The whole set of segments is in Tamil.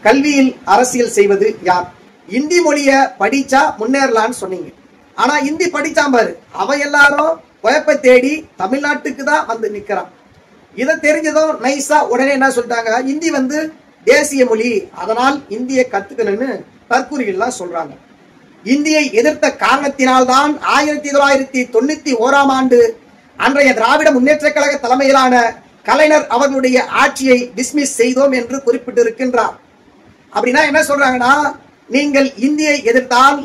கல்வியில் அரசியல் செய்வது யார்? இந்தி மொழிய படிச்சா முன்னேறலான்னு சொன்னீங்க. ஆனா இந்தி படிச்சான் பாரு, அவன் எல்லாரும் குழப்ப தேடி தமிழ்நாட்டுக்கு தான் வந்து நிக்கிறான். இதை தெரிஞ்சதும் நைஸா உடனே என்ன சொல்லிட்டாங்க, இந்தி தேசிய மொழி, அதனால் இந்தியை கத்துக்கணும்னு தற்கூறிகள்லாம் சொல்றாங்க. இந்தியை எதிர்த்த காரணத்தினால்தான் 1991ஆம் ஆண்டு அன்றைய திராவிட முன்னேற்ற கழக தலைமையிலான கலைஞர் அவர்களுடைய ஆட்சியை டிஸ்மிஸ் செய்தோம் என்று குறிப்பிட்டிருக்கின்றார். அப்படின்னா என்ன சொல்றாங்கன்னா, நீங்கள் இந்தியை எதிர்த்தால்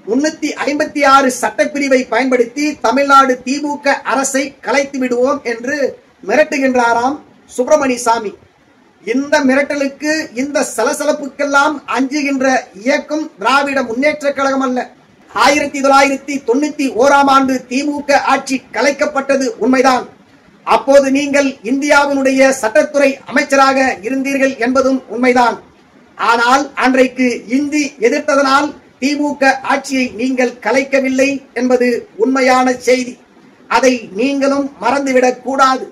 356 சட்டப்பிரிவை பயன்படுத்தி தமிழ்நாடு திமுக அரசை கலைத்து விடுவோம் என்று மிரட்டுகின்றாராம் சுப்பிரமணிய சாமி. இந்த மிரட்டலுக்கு, இந்த சலசலப்புக்கெல்லாம் அஞ்சுகின்ற இயக்கம் திராவிட முன்னேற்ற கழகம் அல்ல. 1991ஆம் ஆண்டு திமுக ஆட்சி கலைக்கப்பட்டது உண்மைதான். அப்போது நீங்கள் இந்தியாவினுடைய சட்டத்துறை அமைச்சராக இருந்தீர்கள் என்பதும் உண்மைதான். ஆனால் அன்றைக்கு இந்தி எதிர்த்ததனால் திமுக ஆட்சியை நீங்கள் கலைக்கவில்லை என்பது உண்மையான செய்தி. அதை நீங்களும் மறந்துவிடக் கூடாது.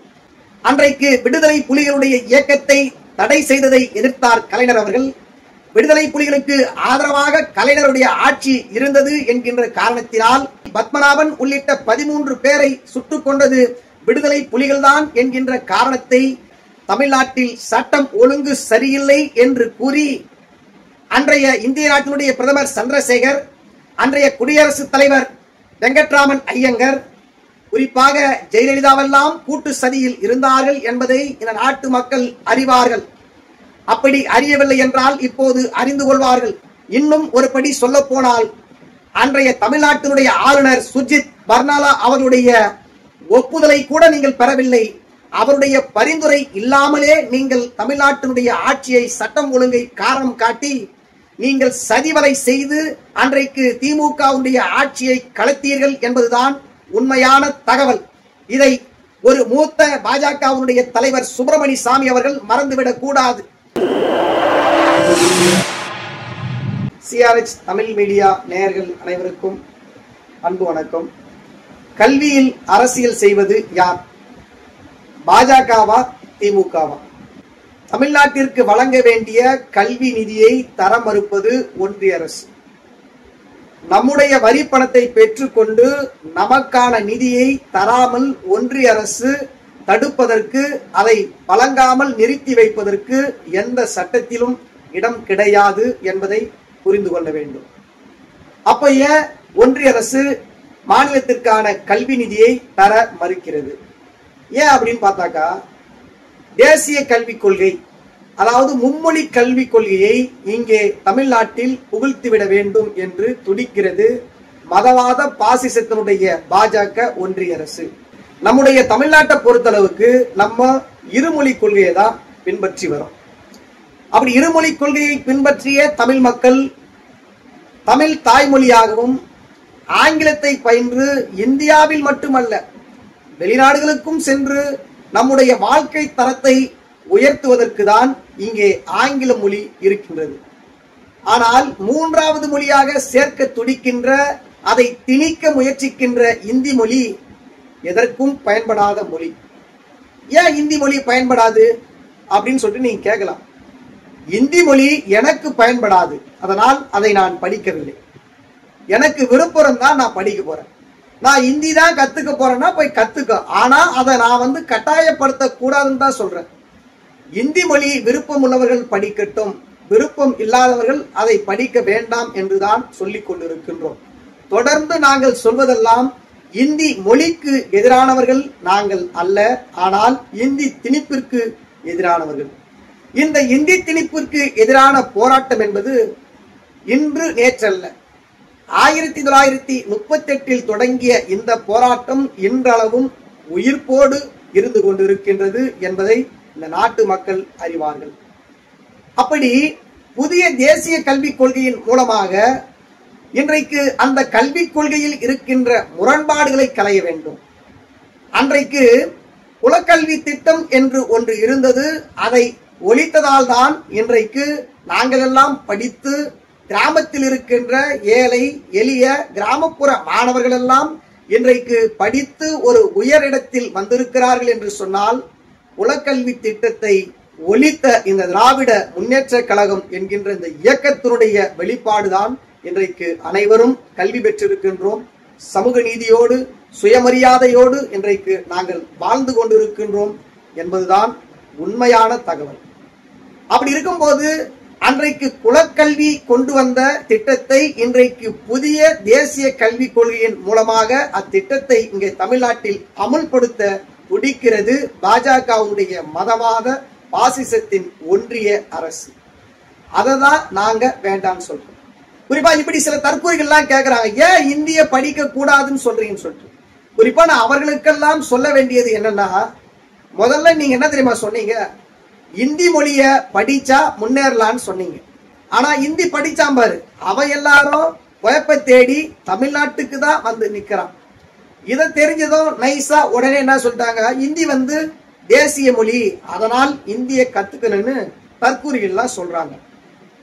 அன்றைக்கு விடுதலை புலிகளுடைய இயக்கத்தை தடை செய்ததை எதிர்த்தார் கலைஞர் அவர்கள். விடுதலை புலிகளுக்கு ஆதரவாக கலைஞருடைய ஆட்சி இருந்தது என்கின்ற காரணத்தினால் பத்மநாபன் உள்ளிட்ட 13 பேரை சுட்டுக் கொண்டது விடுதலை புலிகள்தான் என்கின்ற காரணத்தை தமிழ்நாட்டில் சட்டம் ஒழுங்கு சரியில்லை என்று கூறி அன்றைய இந்திய நாட்டினுடைய பிரதமர் சந்திரசேகர், அன்றைய குடியரசுத் தலைவர் வெங்கட்ராமன் ஐயங்கர், குறிப்பாக ஜெயலலிதாவெல்லாம் கூட்டு சதியில் இருந்தார்கள் என்பதை இந்த நாட்டு மக்கள் அறிவார்கள். அப்படி அறியவில்லை என்றால் இப்போது அறிந்து கொள்வார்கள். இன்னும் ஒரு படி சொல்ல போனால், அன்றைய தமிழ்நாட்டினுடைய ஆளுநர் சுர்ஜித் பர்னாலா அவர்களுடைய ஒப்புதலை கூட நீங்கள் பெறவில்லை. அவருடைய பரிந்துரை இல்லாமலே நீங்கள் தமிழ்நாட்டினுடைய ஆட்சியை, சட்டம் ஒழுங்கை காரணம் காட்டி நீங்கள் சதிவலை செய்து அன்றைக்கு திமுகவுடைய ஆட்சியை கலைத்தீர்கள் என்பதுதான் உண்மையான தகவல். இதை ஒரு மூத்த பாஜகவுடைய தலைவர் சுப்பிரமணிய சாமி அவர்கள் மறந்துவிடக் கூடாது. CRH தமிழ் மீடியா நேயர்கள் அனைவருக்கும் அன்பு வணக்கம். கல்வியில் அரசியல் செய்வது யார்? பாஜகவா, திமுகவா? தமிழ்நாட்டிற்கு வழங்க வேண்டிய கல்வி நிதியை தர மறுப்பது ஒன்றிய அரசு. நம்முடைய வரி பணத்தை பெற்றுக்கொண்டு நமக்கான நிதியை தராமல் ஒன்றிய அரசு தடுப்பதற்கு, அதை வழங்காமல் நிறுத்தி வைப்பதற்கு எந்த சட்டத்திலும் இடம் கிடையாது என்பதை புரிந்து கொள்ள வேண்டும். அப்ப ஏன் ஒன்றிய அரசு மாநிலத்திற்கான கல்வி நிதியை தர மறுக்கிறது? ஏன் அப்படின்னு பார்த்தாக்கா, தேசிய கல்விக் கொள்கை, அதாவது மும்மொழி கல்விக் கொள்கையை இங்கே தமிழ்நாட்டில் புகுத்திவிட வேண்டும் என்று துடிக்கிறது மதவாத பாசிசத்தினுடைய பாஜக ஒன்றிய அரசு. நம்முடைய தமிழ்நாட்டை பொறுத்தளவுக்கு நம்ம இருமொழி கொள்கையை தான் பின்பற்றி வரோம். அப்படி இருமொழி கொள்கையை பின்பற்றிய தமிழ் மக்கள் தமிழ் தாய்மொழியாகவும் ஆங்கிலத்தை பயின்று இந்தியாவில் மட்டுமல்ல வெளிநாடுகளுக்கும் சென்று நம்முடைய வாழ்க்கை தரத்தை உயர்த்துவதற்கு தான் இங்கே ஆங்கில மொழி இருக்கின்றது. ஆனால் மூன்றாவது மொழியாக சேர்க்க துடிக்கின்ற, அதை திணிக்க முயற்சிக்கின்ற இந்தி மொழி எதற்கும் பயன்படாத மொழி. ஏன் இந்தி மொழி பயன்படாது அப்படின்னு சொல்லிட்டு நீங்க கேட்கலாம். இந்தி மொழி எனக்கு பயன்படாது, அதனால் அதை நான் படிக்கவில்லை. எனக்கு விருப்பம் தான் நான் படிக்க போறேன். நான் இந்தி தான் கத்துக்க போறேன்னா போய் கத்துக்க. ஆனா அதை நான் கட்டாயப்படுத்த கூடாதுன்னு தான் சொல்றேன். இந்தி மொழி விருப்பம் உள்ளவர்கள் படிக்கட்டும், விருப்பம் இல்லாதவர்கள் அதை படிக்க வேண்டாம் என்றுதான் சொல்லிக் கொண்டிருக்கின்றோம். தொடர்ந்து நாங்கள் சொல்வதெல்லாம் இந்தி மொழிக்கு எதிரானவர்கள் நாங்கள் அல்ல, ஆனால் இந்தி திணிப்பிற்கு எதிரானவர்கள். இந்த இந்தி திணிப்பிற்கு எதிரான போராட்டம் என்பது இன்று நேற்றல்ல. 1938 தொடங்கிய இந்த போராட்டம் இன்றளவும் உயிர்ப்போடு இருந்து கொண்டிருக்கின்றது என்பதை இந்த நாட்டு மக்கள் அறிவார்கள். அப்படி புதிய தேசிய கல்விக் கொள்கையின் மூலமாக இன்றைக்கு அந்த கல்விக் கொள்கையில் இருக்கின்ற முரண்பாடுகளை களைய வேண்டும். அன்றைக்கு குலக்கல்வி திட்டம் என்று ஒன்று இருந்தது. அதை ஒழித்ததால் தான் இன்றைக்கு நாங்கள் எல்லாம் படித்து கிராமத்தில் இருக்கின்ற ஏழை எளிய கிராமப்புற மாணவர்கள் எல்லாம் இன்றைக்கு படித்து ஒரு உயர் இடத்தில் வந்திருக்கிறார்கள் என்று சொன்னால் குலக்கல்வி திட்டத்தை ஒலித்த இந்த திராவிட முன்னேற்ற கழகம் என்கின்ற இந்த இயக்கத்தினுடைய வெளிப்பாடுதான் இன்றைக்கு அனைவரும் கல்வி பெற்றிருக்கின்றோம். சமூக நீதியோடு சுயமரியாதையோடு இன்றைக்கு நாங்கள் வாழ்ந்து கொண்டிருக்கின்றோம் என்பதுதான் உண்மையான தகவல். அப்படி இருக்கும்போது அன்றைக்கு குலக்கல்வி கொண்டு வந்த திட்டத்தை இன்றைக்கு புதிய தேசிய கல்விக் கொள்கையின் மூலமாக அத்திட்டத்தை இங்கே தமிழ்நாட்டில் அமுல்படுத்த துடிக்கிறது பாஜகவுடைய மதவாத பாசிசத்தின் ஒன்றிய அரசு. அதை தான் நாங்க வேண்டாம்னு சொல்றோம். குறிப்பா இப்படி சில தற்கொலைகள்லாம் கேட்கிறாங்க, ஏன் இந்திய படிக்க கூடாதுன்னு சொல்றீங்கன்னு சொல்லிட்டு. குறிப்பா நான் அவர்களுக்கெல்லாம் சொல்ல வேண்டியது என்னன்னா, முதல்ல நீங்க என்ன தெரியுமா சொன்னீங்க, இந்தி மொழிய படிச்சா முன்னேறலான்னு சொன்னீங்க. ஆனா இந்தி படிச்சான் பாரு, அவ எல்லாரும் குழப்ப தேடி தமிழ்நாட்டுக்கு தான் வந்து நிக்கிறான். இதை தெரிஞ்சதும் நைஸா உடனே என்ன சொல்லிட்டாங்க, இந்தி தேசிய மொழி, அதனால் இந்திய கத்துக்கணும்னு தற்கூறிகள்லாம் சொல்றாங்க.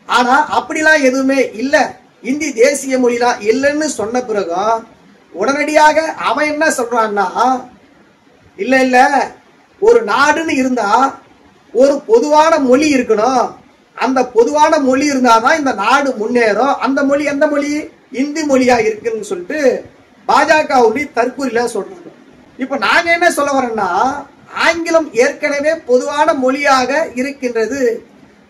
ஆனா அப்படிலாம் எதுவுமே இல்ல, இந்தி தேசிய மொழிலாம் இல்லைன்னு சொன்ன பிறகும் உடனடியாக அவன் என்ன சொல்றான்னா, இல்ல இல்ல ஒரு நாடுன்னு இருந்தா ஒரு பொதுவான மொழி இருக்கணும், அந்த பொதுவான மொழி இருந்தாதான் இந்த நாடு முன்னேறும், அந்த மொழி எந்த மொழி, இந்தி மொழியா இருக்குன்னு சொல்லிட்டு பாஜகவுடைய தற்கூறில சொல்றாங்க. இப்ப நாங்க என்ன சொல்ல வரோம்னா, ஆங்கிலம் ஏற்கனவே பொதுவான மொழியாக இருக்கின்றது.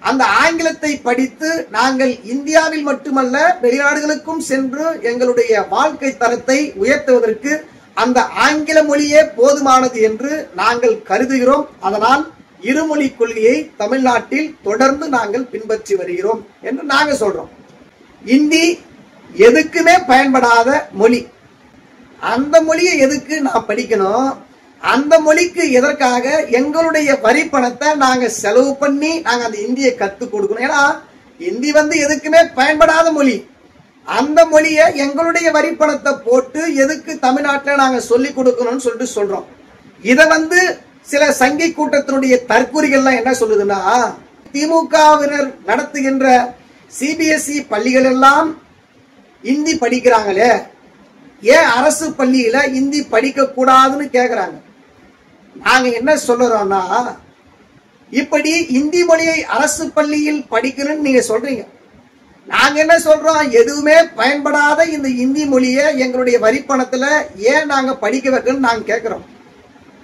அந்த ஆங்கிலத்தை படித்து நாங்கள் இந்தியாவில் மட்டுமல்ல வெளிநாடுகளுக்கும் சென்று எங்களுடைய வாழ்க்கை தரத்தை உயர்த்துவதற்கு அந்த ஆங்கில மொழியே போதுமானது என்று நாங்கள் கருதுகிறோம். அதனால் இருமொழி கொள்கையை தமிழ்நாட்டில் தொடர்ந்து நாங்கள் பின்பற்றி வருகிறோம் என்று நாங்க சொல்றோம். இந்தி எதுக்குமே பயன்படாத மொழி, அந்த மொழியை எதுக்கு நான் படிக்கணும், அந்த மொழிக்கு எதற்காக எங்களுடைய வரி பணத்தை நாங்க செலவு பண்ணி நாங்க அந்த இந்தியை கத்துக் கொடுக்கணும். ஏன்னா இந்தி எதுக்குமே பயன்படாத மொழி, அந்த மொழியை எங்களுடைய வரி பணத்தை போட்டு எதுக்கு தமிழ்நாட்டில் நாங்க சொல்லிக் கொடுக்கணும்னு சொல்லிட்டு சொல்றோம். இதை சில சங்கி கூட்டத்தினுடைய தற்கூறிகள்லாம் என்ன சொல்லுதுன்னா, திமுகவினர் நடத்துகின்ற சிபிஎஸ்இ பள்ளிகள் எல்லாம் இந்தி படிக்கிறாங்களே, ஏன் அரசு பள்ளியில இந்தி படிக்க கூடாதுன்னு கேக்குறாங்க. நாங்க என்ன சொல்றோம்னா, இப்படி இந்தி மொழியை அரசு பள்ளியில் படிக்கணும்னு நீங்க சொல்றீங்க, நாங்க என்ன சொல்றோம், எதுவுமே பயன்படாத இந்த இந்தி மொழியை எங்களுடைய வரி பணத்துல ஏன் நாங்க படிக்க வைக்கணும்னு நாங்க கேட்கிறோம்.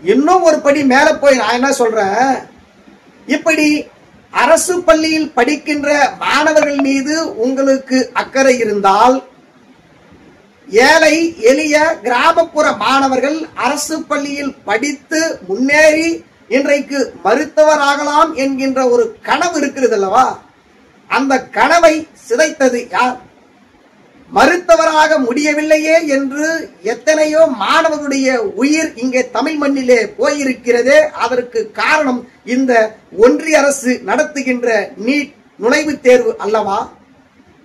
இன்னும் ஒரு படி மேல போய் நான் என்ன சொல்றேன், இப்படி அரசு பள்ளியில் படிக்கின்ற மாணவர்கள் மீது உங்களுக்கு அக்கறை இருந்தால், ஏழை எளிய கிராமப்புற மாணவர்கள் அரசு பள்ளியில் படித்து முன்னேறி இன்றைக்கு மருத்துவராகலாம் என்கின்ற ஒரு கனவு இருக்கிறது அல்லவா, அந்த கனவை சிதைத்தது யார்? மருத்துவராக முடியவில்லையே என்று எத்தனையோ மாணவர்களுடைய உயிர் இங்கே தமிழ் மண்ணிலே போயிருக்கிறதே, அதற்கு காரணம் இந்த ஒன்றிய அரசு நடத்துகின்ற நீட் நுழைவுத் தேர்வு அல்லவா?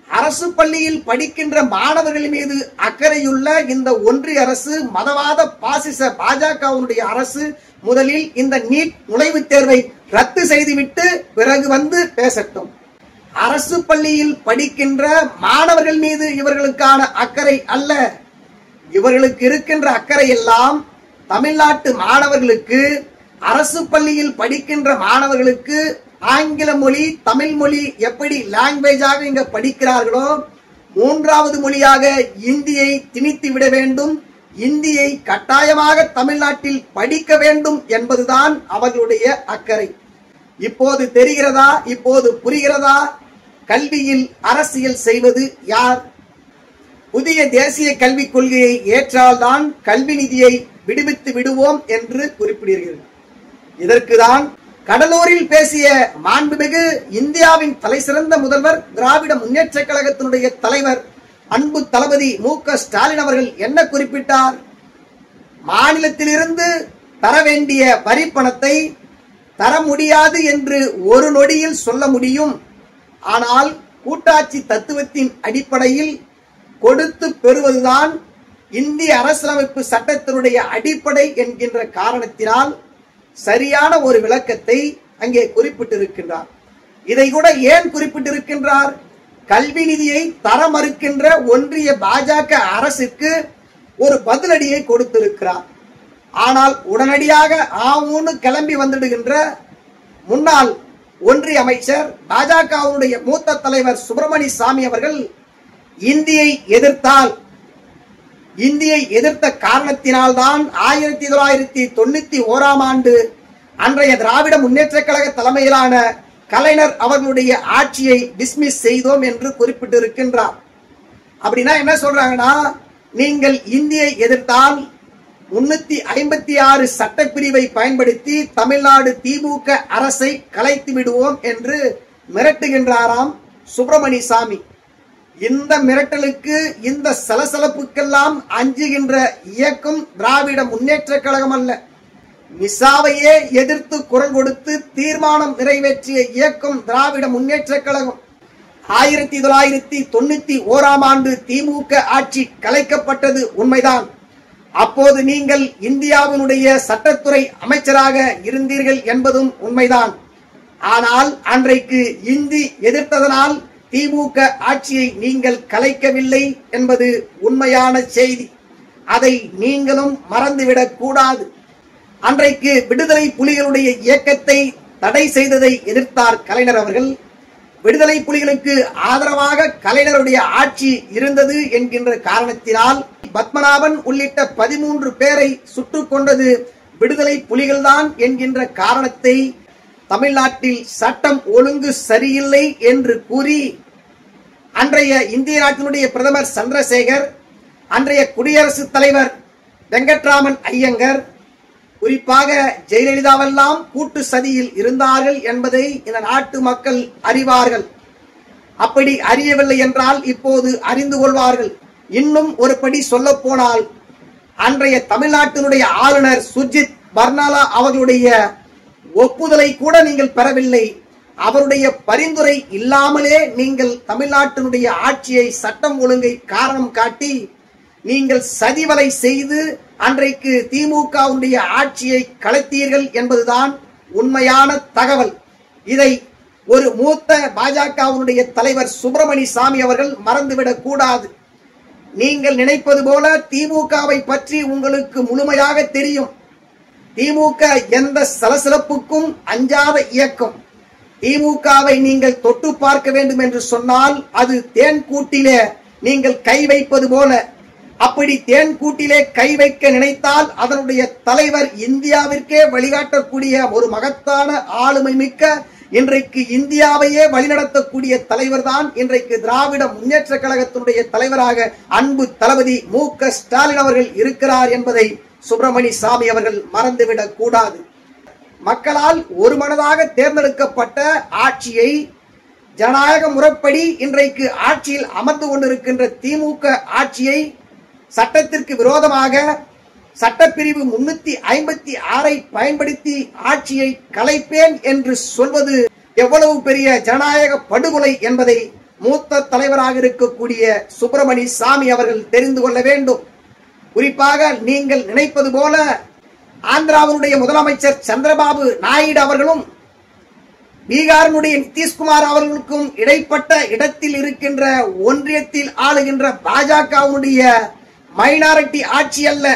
அரசு பள்ளியில் படிக்கின்ற மாணவர்கள் மீது அக்கறையுள்ள இந்த ஒன்றிய அரசு, மதவாத பாசிச பாஜகவுடைய அரசு முதலில் இந்த நீட் நுழைவுத் தேர்வை ரத்து செய்துவிட்டு பிறகு பேசட்டும். அரசு பள்ளியில் படிக்கின்ற மாணவர்கள் மீது இவர்களுக்கான அக்கறை அல்ல, இவர்களுக்கு இருக்கின்ற அக்கறை எல்லாம் தமிழ்நாட்டு மாணவர்களுக்கு, அரசு பள்ளியில் படிக்கின்ற மாணவர்களுக்கு ஆங்கில மொழி தமிழ் மொழி எப்படி லாங்குவேஜாக இங்க படிக்கிறார்களோ, மூன்றாவது மொழியாக இந்தியை திணித்து விட வேண்டும், இந்தியை கட்டாயமாக தமிழ்நாட்டில் படிக்க வேண்டும் என்பதுதான் அவர்களுடைய அக்கறை. இப்போது தெரிகிறதா, இப்போது புரிகிறதா, கல்வியில் அரசியல் செய்வது யார்? புதிய தேசிய கல்விக் கொள்கையை ஏற்றால்தான் கல்வி நிதியை விடுவித்து விடுவோம் என்று குறிப்பிடுகிறது. இதற்குதான் கடலூரில் பேசிய மாண்புமிகு இந்தியாவின் தலைசிறந்த முதல்வர், திராவிட முன்னேற்ற கழகத்தினுடைய தலைவர், அன்பு தளபதி மு.க. ஸ்டாலின் அவர்கள் என்ன குறிப்பிட்டார்? மாநிலத்திலிருந்து தர வேண்டிய வரி பணத்தை தர முடியாது என்று ஒரு நொடியில் சொல்ல முடியும், ஆனால் கூட்டாட்சி தத்துவத்தின் அடிப்படையில் கொடுத்து பெறுவதுதான் இந்திய அரசியலமைப்பு சட்டத்தினுடைய அடிப்படை என்கின்ற காரணத்தினால் சரியான ஒரு விளக்கத்தை அங்கே குறிப்பிட்டிருக்கின்றார். இதை கூட ஏன் குறிப்பிட்டிருக்கின்றார்? கல்வி நிதியை தர மறுக்கின்ற ஒன்றிய பாஜக அரசுக்கு ஒரு பதிலடியை கொடுத்திருக்கிறார். ஆனால் உடனடியாக ஆவுன்னு கிளம்பி வந்துடுகின்ற முன்னாள் ஒன்றிய அமைச்சர் பாஜகவுடைய மூத்த தலைவர் சுப்பிரமணிய சாமி அவர்கள் இந்தியை எதிர்த்த காரணத்தினால்தான் 1991 ஆண்டு அன்றைய திராவிட முன்னேற்ற கழக தலைமையிலான கலைஞர் அவர்களுடைய ஆட்சியை டிஸ்மிஸ் செய்தோம் என்று குறிப்பிட்டிருக்கின்றார். அப்படின்னா என்ன சொல்றாங்கன்னா, நீங்கள் இந்தியை எதிர்த்தால் 356 சட்டப்பிரிவை பயன்படுத்தி தமிழ்நாடு திமுக அரசை கலைத்து விடுவோம் என்று மிரட்டுகின்றாராம் சுப்பிரமணிய சாமி. இந்த மிரட்டலுக்கு, இந்த சலசலப்புக்கெல்லாம் அஞ்சுகின்ற இயக்கம் திராவிட முன்னேற்ற கழகம் அல்ல. மிசாவையே எதிர்த்து குரல் கொடுத்து தீர்மானம் நிறைவேற்றிய இயக்கம் திராவிட முன்னேற்ற கழகம். 1991 ஆண்டு திமுக ஆட்சி கலைக்கப்பட்டது உண்மைதான். அப்போது நீங்கள் இந்தியாவினுடைய சட்டத்துறை அமைச்சராக இருந்தீர்கள் என்பதும் உண்மைதான். ஆனால் அன்றைக்கு இந்தி எதிர்த்ததனால் திமுக ஆட்சியை நீங்கள் கலைக்கவில்லை என்பது உண்மையான செய்தி. அதை நீங்களும் மறந்துவிடக் கூடாது. அன்றைக்கு விடுதலை புலிகளுடைய இயக்கத்தை தடை செய்ததை எதிர்த்தார் கலைஞர் அவர்கள். விடுதலை புலிகளுக்கு ஆதரவாக கலைஞருடைய ஆட்சி இருந்தது என்கின்ற காரணத்தினால் பத்மநாபன் உள்ளிட்ட 13 பேரை சுட்டுக் கொண்டது விடுதலை புலிகள்தான் என்கின்ற காரணத்தை தமிழ்நாட்டில் சட்டம் ஒழுங்கு சரியில்லை என்று கூறி அன்றைய இந்திய நாட்டினுடைய பிரதமர் சந்திரசேகர், அன்றைய குடியரசுத் தலைவர் வெங்கட்ராமன் ஐயங்கர், குறிப்பாக ஜெயலலிதாவெல்லாம் கூட்டு சதியில் இருந்தார்கள் என்பதை இந்த நாட்டு மக்கள் அறிவார்கள். அப்படி அறியவில்லை என்றால் இப்போது அறிந்து கொள்வார்கள். இன்னும் ஒரு படி சொல்ல போனால், அன்றைய தமிழ்நாட்டினுடைய ஆளுநர் சுர்ஜித் பர்னாலா அவர்களுடைய ஒப்புதலை கூட நீங்கள் பெறவில்லை. அவருடைய பரிந்துரை இல்லாமலே நீங்கள் தமிழ்நாட்டினுடைய ஆட்சியை, சட்டம் ஒழுங்கை காரணம் காட்டி நீங்கள் சதிவலை செய்து அன்றைக்கு திமுகவுடைய ஆட்சியை கலைத்தீர்கள் என்பதுதான் உண்மையான தகவல். இதை ஒரு மூத்த பாஜகவுடைய தலைவர் சுப்பிரமணிய சாமி அவர்கள் மறந்துவிடக் கூடாது. நீங்கள் நினைப்பது போல திமுகவை பற்றி உங்களுக்கு முழுமையாக தெரியும். திமுக எந்த சலசலப்புக்கும் அஞ்சாத இயக்கம். திமுகவை நீங்கள் தொட்டு பார்க்க வேண்டும் என்று சொன்னால் அது தேன் கூட்டிலே நீங்கள் கை வைப்பது போல. அப்படி தேன் கூட்டிலே கை வைக்க நினைத்தால் அதனுடைய தலைவர் இந்தியாவிற்கே வழிகாட்டக்கூடிய ஒரு மகத்தான ஆளுமை மிக்க, இன்றைக்கு இந்தியாவையே வழிநடத்தக்கூடிய தலைவர் தான் இன்றைக்கு திராவிட முன்னேற்ற கழகத்தினுடைய தலைவராக அன்பு தளபதி மு.க. ஸ்டாலின் அவர்கள் இருக்கிறார் என்பதை சுப்பிரமணிய சாமி அவர்கள் மறந்துவிடக் கூடாது. மக்களால் ஒருமனதாக தேர்ந்தெடுக்கப்பட்ட ஆட்சியை, ஜனநாயக முறைப்படி இன்றைக்கு ஆட்சியில் அமர்ந்து கொண்டிருக்கின்ற திமுக ஆட்சியை சட்டத்திற்கு விரோதமாக சட்டப்பிரிவு 356 பயன்படுத்தி ஆட்சியை கலைப்பேன் என்று சொல்வது எவ்வளவு பெரிய ஜனநாயக படுகொலை என்பதை மூத்த தலைவராக இருக்கக்கூடிய சுப்பிரமணிய சாமி அவர்கள் தெரிந்து கொள்ள வேண்டும். குறிப்பாக நீங்கள் நினைப்பது போல ஆந்திராவினுடைய முதலமைச்சர் சந்திரபாபு நாயுடு அவர்களும் பீகாரினுடைய நிதிஷ்குமார் அவர்களுக்கும் இடைப்பட்ட இடத்தில் இருக்கின்ற ஒன்றியத்தில் ஆளுகின்ற பாஜகவுடைய மைனாரிட்டி ஆட்சி அல்ல.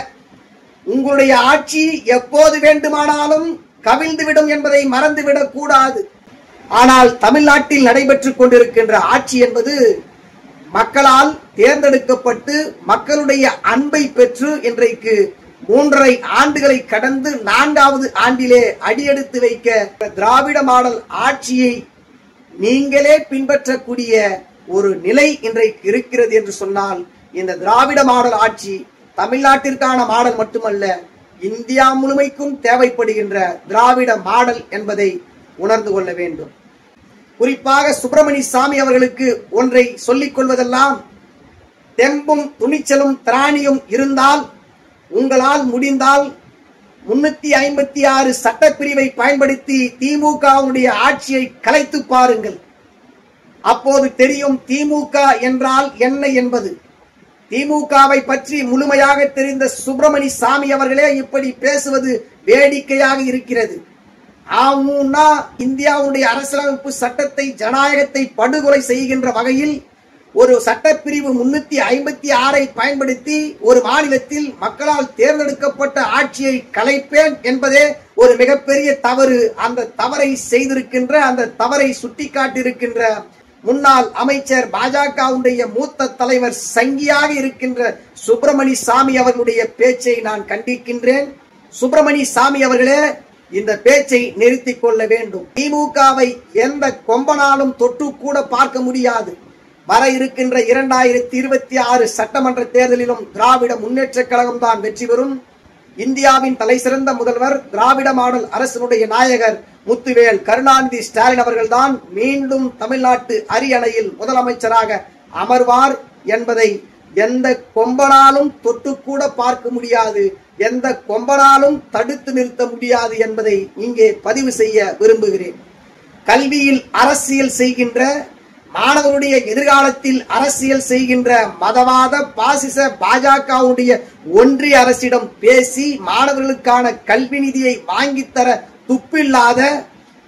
உங்களுடைய ஆட்சி எப்போது வேண்டுமானாலும் கவிழ்ந்துவிடும் என்பதை மறந்துவிடக் கூடாது. ஆனால் தமிழ்நாட்டில் நடைபெற்றுக் கொண்டிருக்கின்ற ஆட்சி என்பது மக்களால் தேர்ந்தெடுக்கப்பட்டு மக்களுடைய அன்பை பெற்று இன்றைக்கு 3.5 ஆண்டுகளை கடந்து 4வது ஆண்டிலே அடியெடுத்து வைக்க திராவிட மாடல் ஆட்சியை நீங்களே பின்பற்றக்கூடிய ஒரு நிலை இன்றைக்கு இருக்கிறது என்று சொன்னால், இந்த திராவிட மாடல் ஆட்சி தமிழ்நாட்டிற்கான மாடல் மட்டுமல்ல, இந்தியா முழுமைக்கும் தேவைப்படுகின்ற திராவிட மாடல் என்பதை உணர்ந்து கொள்ள வேண்டும். குறிப்பாக சுப்பிரமணிய சாமி அவர்களுக்கு ஒன்றை சொல்லிக் கொள்வதெல்லாம், தெம்பும் துணிச்சலும் திராணியும் இருந்தால் உங்களால் முடிந்தால் 356 சட்டப்பிரிவை பயன்படுத்தி திமுகவுடைய ஆட்சியை கலைத்து பாருங்கள். அப்போது தெரியும் திமுக என்றால் என்ன என்பது. திமுகவை பற்றி முழுமையாக தெரிந்த சுப்பிரமணிய சாமி அவர்களே இப்படி பேசுவது வேடிக்கையாக இருக்கிறது. இந்தியாவுடைய அரசியலமைப்பு சட்டத்தை, ஜனநாயகத்தை படுகொலை செய்கின்ற வகையில் ஒரு சட்டப்பிரிவு 356 பயன்படுத்தி ஒரு மாநிலத்தில் மக்களால் தேர்ந்தெடுக்கப்பட்ட ஆட்சியை கலைப்பேன் என்பதே ஒரு மிகப்பெரிய தவறு. அந்த தவறை செய்திருக்கின்ற, அந்த தவறை சுட்டிக்காட்டியிருக்கின்ற முன்னாள் அமைச்சர், பாஜகவுடைய மூத்த தலைவர், சங்கியாக இருக்கின்ற சுப்பிரமணிய சாமி அவர்களுடைய பேச்சை நான் கண்டிக்கின்றேன். சுப்பிரமணிய சாமி அவர்களே, இந்த பேச்சை நிறுத்திக் கொள்ள வேண்டும். திமுகவை எந்த கொம்பனாலும் தொட்டு கூட பார்க்க முடியாது. வர இருக்கின்ற 2026 சட்டமன்ற தேர்தலிலும் திராவிட முன்னேற்ற கழகம் தான் வெற்றி பெறும். இந்தியாவின் தலை சிறந்த முதல்வர், திராவிட மாடல் அரசினுடைய நாயகர் முத்துவேல் கருணாநிதி ஸ்டாலின் அவர்கள்தான் மீண்டும் தமிழ்நாட்டு அரியணையில் முதலமைச்சராக அமர்வார் என்பதை எந்த கொம்பனாலும் தொட்டு கூட பார்க்க முடியாது, எந்த கொம்பனாலும் தடுத்து நிறுத்த முடியாது என்பதை இங்கே பதிவு செய்ய விரும்புகிறேன். கல்வியில் அரசியல் செய்கின்ற, மாணவருடைய எதிர்காலத்தில் அரசியல் செய்கின்ற மதவாத பாசிச பாஜகவுடைய ஒன்றிய அரசிடம் பேசி மாணவர்களுக்கான கல்வி நிதியை வாங்கித்தர துப்பில்லாத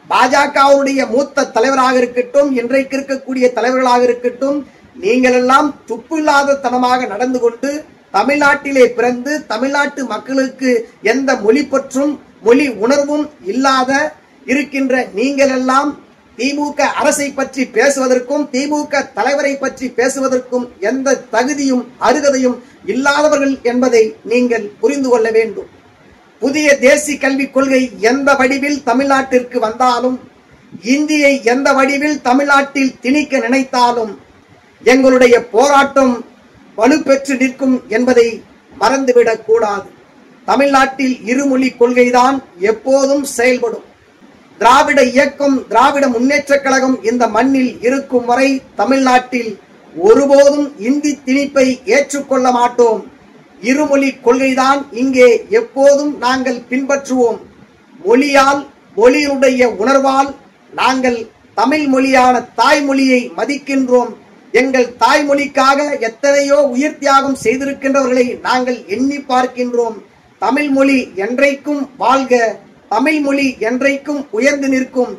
பாஜகவுடைய மூத்த தலைவராக இருக்கட்டும், இன்றைக்கு இருக்கக்கூடிய தலைவர்களாக இருக்கட்டும், நீங்கள் எல்லாம் துப்பில்லாத தனமாக நடந்து கொண்டு தமிழ்நாட்டிலே பிறந்து தமிழ்நாட்டு மக்களுக்கு எந்த மொழி பற்றும் மொழி உணர்வும் இல்லாத இருக்கின்ற நீங்கள் எல்லாம் திமுக அரசை பற்றி பேசுவதற்கும் திமுக தலைவரை பற்றி பேசுவதற்கும் எந்த தகுதியும் அருகதையும் இல்லாதவர்கள் என்பதை நீங்கள் புரிந்து கொள்ள வேண்டும். புதிய தேசிய கல்விக் கொள்கை எந்த வடிவில் தமிழ்நாட்டிற்கு வந்தாலும், இந்தியை எந்த வடிவில் தமிழ்நாட்டில் திணிக்க நினைத்தாலும் எங்களுடைய போராட்டம் வலுப்பெற்று நிற்கும் என்பதை மறந்துவிடக் கூடாது. தமிழ்நாட்டில் இருமொழி கொள்கைதான் எப்போதும் செயல்படும். திராவிட இயக்கம், திராவிட முன்னேற்ற கழகம் இந்த மண்ணில் இருக்கும் வரை தமிழ்நாட்டில் ஒருபோதும் இந்தி திணிப்பை ஏற்றுக்கொள்ள மாட்டோம். இருமொழி கொள்கைதான் இங்கே எப்போதும் நாங்கள் பின்பற்றுவோம். மொழியால், மொழியினுடைய உணர்வால் நாங்கள் தமிழ் மொழியான தாய்மொழியை மதிக்கின்றோம். எங்கள் தாய்மொழிக்காக எத்தனையோ உயிர் தியாகம் செய்திருக்கின்றவர்களை நாங்கள் எண்ணி பார்க்கின்றோம். தமிழ் மொழி என்றைக்கும் வாழ்க, தமிழ் மொழி என்றைக்கும் உயர்ந்து நிற்கும்.